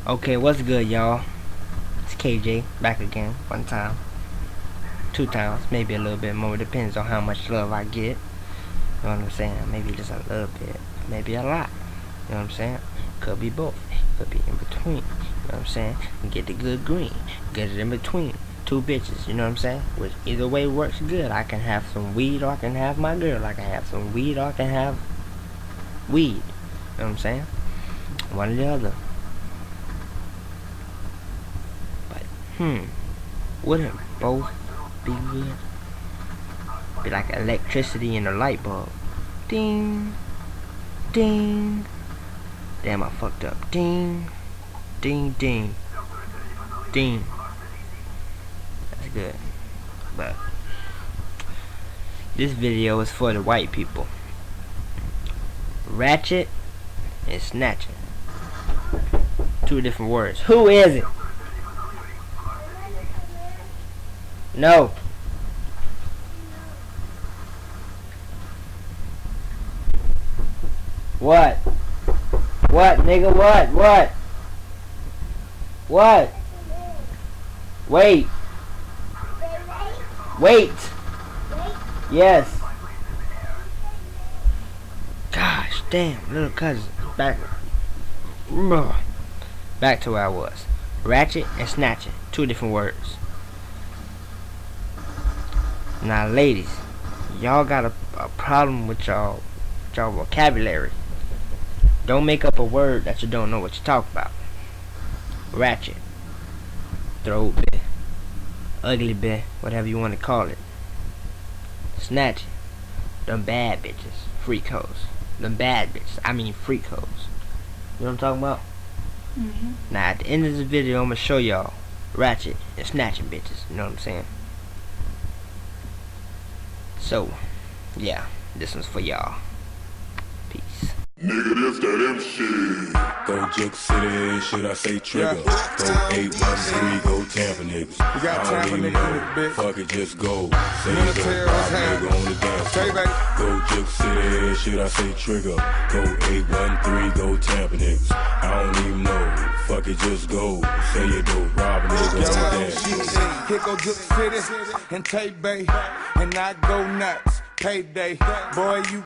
Okay, what's good, y'all? It's KJ back again. One time, two times, maybe a little bit more. Depends on how much love I get. You know what I'm saying? Maybe just a little bit, maybe a lot. You know what I'm saying? Could be both. Could be in between. You know what I'm saying? Get the good green. Get it in between. Two bitches. You know what I'm saying? Which either way works good. I can have some weed or I can have my girl. I can have some weed or I can have weed. You know what I'm saying? One or the other. Wouldn't both be good? Be like electricity in a light bulb. Ding, ding. Damn, I fucked up. Ding, ding, ding, ding. That's good. But this video is for the white people. Ratchet and Snatchin. Two different words. Who is it? No. What? What, nigga? What? What? Wait. Wait. Yes. Gosh, damn, little cousin. Back to where I was. Ratchet and Snatchin. Two different words. Now, ladies, y'all got a problem with y'all vocabulary. Don't make up a word that you don't know what you talk about. Ratchet, throat bit, ugly bit, whatever you want to call it. Snatching, them bad bitches, freak hoes. Them bad bitches, I mean freak hoes. You know what I'm talking about? Now, at the end of this video, I'm gonna show y'all ratchet and snatching bitches. You know what I'm saying? So, yeah, this one's for y'all. Peace. Nigga, this that M shit. Go Juke City, should I say trigger? Go 813, go Tampa niggas. We got Tampa niggas in this bitch. Fuck it, just go. Say it's a pop nigga on the dance floor. Go Juke City, should I say trigger? Go 813, go Tampa niggas. I don't even know. Fuck it, just go. Say you do, rob a nigga on the dance floor. Here go Juke City and Tay Bay, and I go nuts. Payday, boy, you